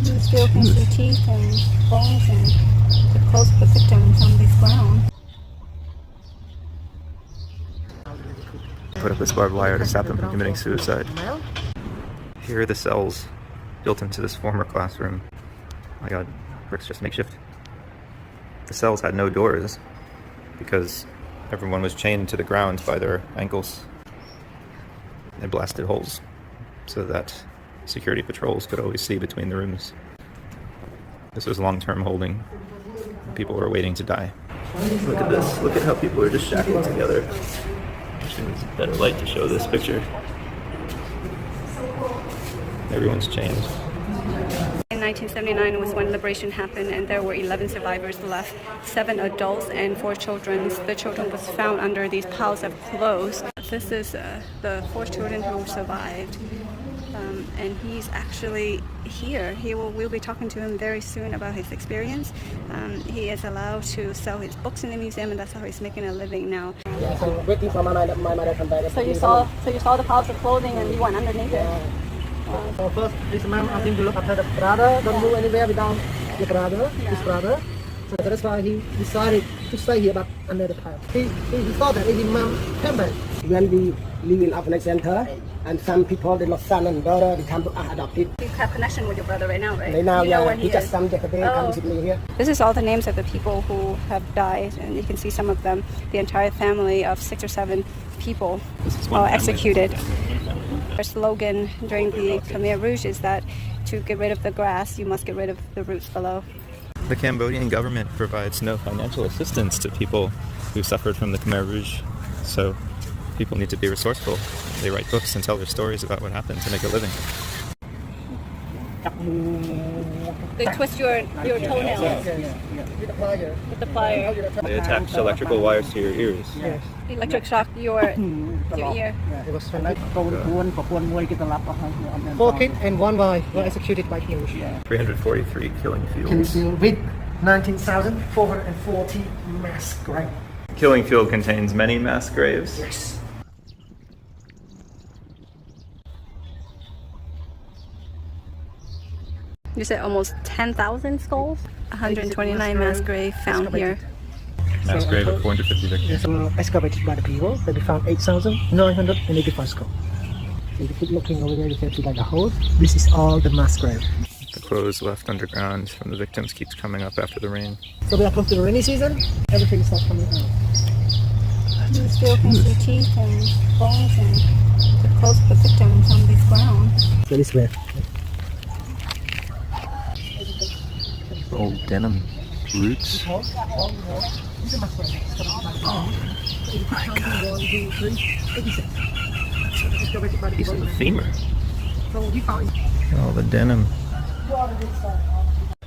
You still can see teeth and bones and the clothes of the victims on this ground. Put up this barbed wire to stop them from committing suicide. Here are the cells built into this former classroom. Oh my god, bricks just makeshift. The cells had no doors because everyone was chained to the ground by their ankles. They blasted holes so that security patrols could always see between the rooms. This was long-term holding. People were waiting to die. Look at this. Look at how people are just shackled together. Actually, needs a better light to show this picture. Everyone's chained. In 1979 was when liberation happened, and there were 11 survivors left, 7 adults and 4 children. The children was found under these piles of clothes. This is the 4 children who survived, and he's actually here. We'll be talking to him very soon about his experience. He is allowed to sell his books in the museum, and that's how he's making a living now. Yeah, so waiting for my mother come back. So you saw the piles of clothing, and you went underneath it. So first, this mom asked him to look after the brother, don't move anywhere without the brother, his brother. So that's why he decided to stay here, but under the pile. He thought that if his mom came back, when we live in orphanage center, and some people, they lost son and daughter, they come to adopted. You have connection with your brother right now, right? Right now, you know yeah, he just come yesterday, come visit me here. This is all the names of the people who have died, and you can see some of them. The entire family of 6 or 7 people executed. Their slogan during the Khmer Rouge is that to get rid of the grass, you must get rid of the roots below. The Cambodian government provides no financial assistance to people who suffered from the Khmer Rouge, so people need to be resourceful. They write books and tell their stories about what happened to make a living. They twist your toenails with the plier. They attach electrical wires to your ears. Yes. Electric shock your ear. It was 4 kids and 1 boy were executed by Khmer Rouge. 343 killing Can you fields. see with 19,440 mass graves. Killing field contains many mass graves. Yes. You said almost 10,000 skulls? 129 mass graves found here. Mass grave of 450 victims. So excavated by the people, they found 8,985 skulls. So if you keep looking over there, you can see like a hole. This is all the mass grave. The clothes left underground from the victims keeps coming up after the rain. So we are close to the rainy season, everything starts coming out. You still can see teeth and bones and the clothes of the victims on this ground. So this way. Old denim roots. Oh my god. Piece of the femur. Oh, the denim.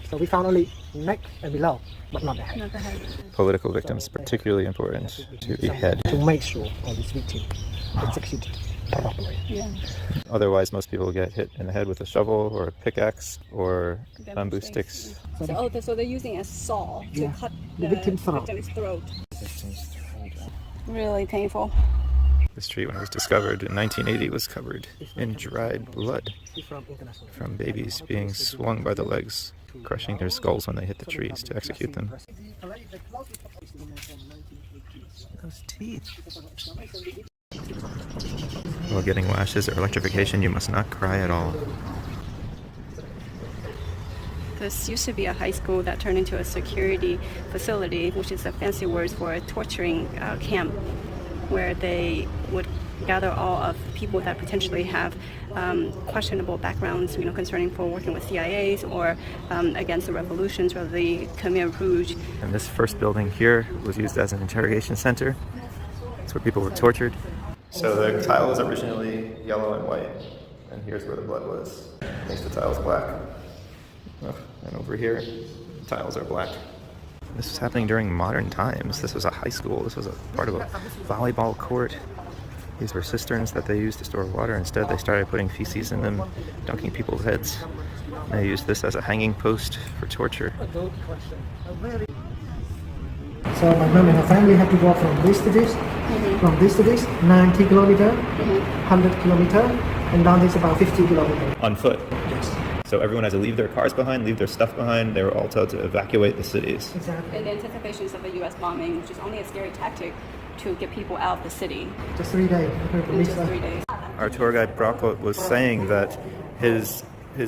So we found only neck and below, but not the head. Not the head. Political victims, particularly important to behead. To make sure all these victims executed properly. Yeah. Otherwise, most people get hit in the head with a shovel or a pickaxe or bamboo sticks. So they're using a saw to cut the victim's throat. Really painful. This tree, when it was discovered in 1980, was covered in dried blood from babies being swung by the legs, crushing their skulls when they hit the trees to execute them. Those teeth. While getting lashes or electrocution, you must not cry at all. This used to be a high school that turned into a security facility, which is a fancy word for a torturing camp, where they would gather all of people that potentially have questionable backgrounds, concerning for working with CIAs or against the revolutions or the Khmer Rouge. And this first building here was used as an interrogation center. It's where people were tortured. So the tile was originally yellow and white, and here's where the blood was. Makes the tiles black. Oh, and over here, the tiles are black. This was happening during modern times. This was a high school. This was a part of a volleyball court. These were cisterns that they used to store water. Instead, they started putting feces in them, dunking people's heads. And they used this as a hanging post for torture. So my mom and her family had to go from this to this, from this to this, 90 kilometers, 100 kilometers, and down this about 50 kilometers. On foot. Yes. So everyone had to leave their cars behind, leave their stuff behind. They were all told to evacuate the cities. Exactly. In anticipations of the U.S. bombing, which is only a scary tactic to get people out of the city. Just 3 days. In just 3 days. Our tour guide Brock was saying that his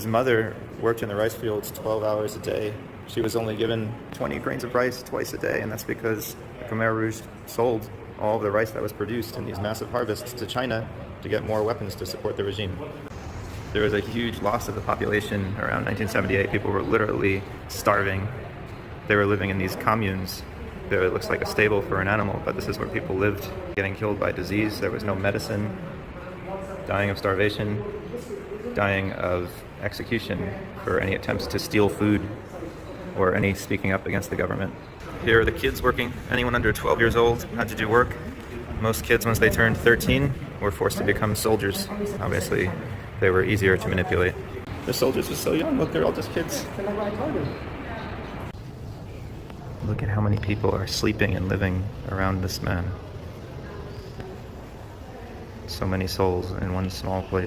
mother worked in the rice fields 12 hours a day. She was only given 20 grains of rice twice a day, and that's because the Khmer Rouge sold all of the rice that was produced in these massive harvests to China to get more weapons to support the regime. There was a huge loss of the population around 1978. People were literally starving. They were living in these communes. It looks like a stable for an animal, but this is where people lived, getting killed by disease. There was no medicine, dying of starvation, dying of execution for any attempts to steal food or any speaking up against the government. Here are the kids working. Anyone under 12 years old had to do work. Most kids, once they turned 13, were forced to become soldiers. Obviously, they were easier to manipulate. The soldiers were so young. Look, they're all just kids. Look at how many people are sleeping and living around this man. So many souls in one small place.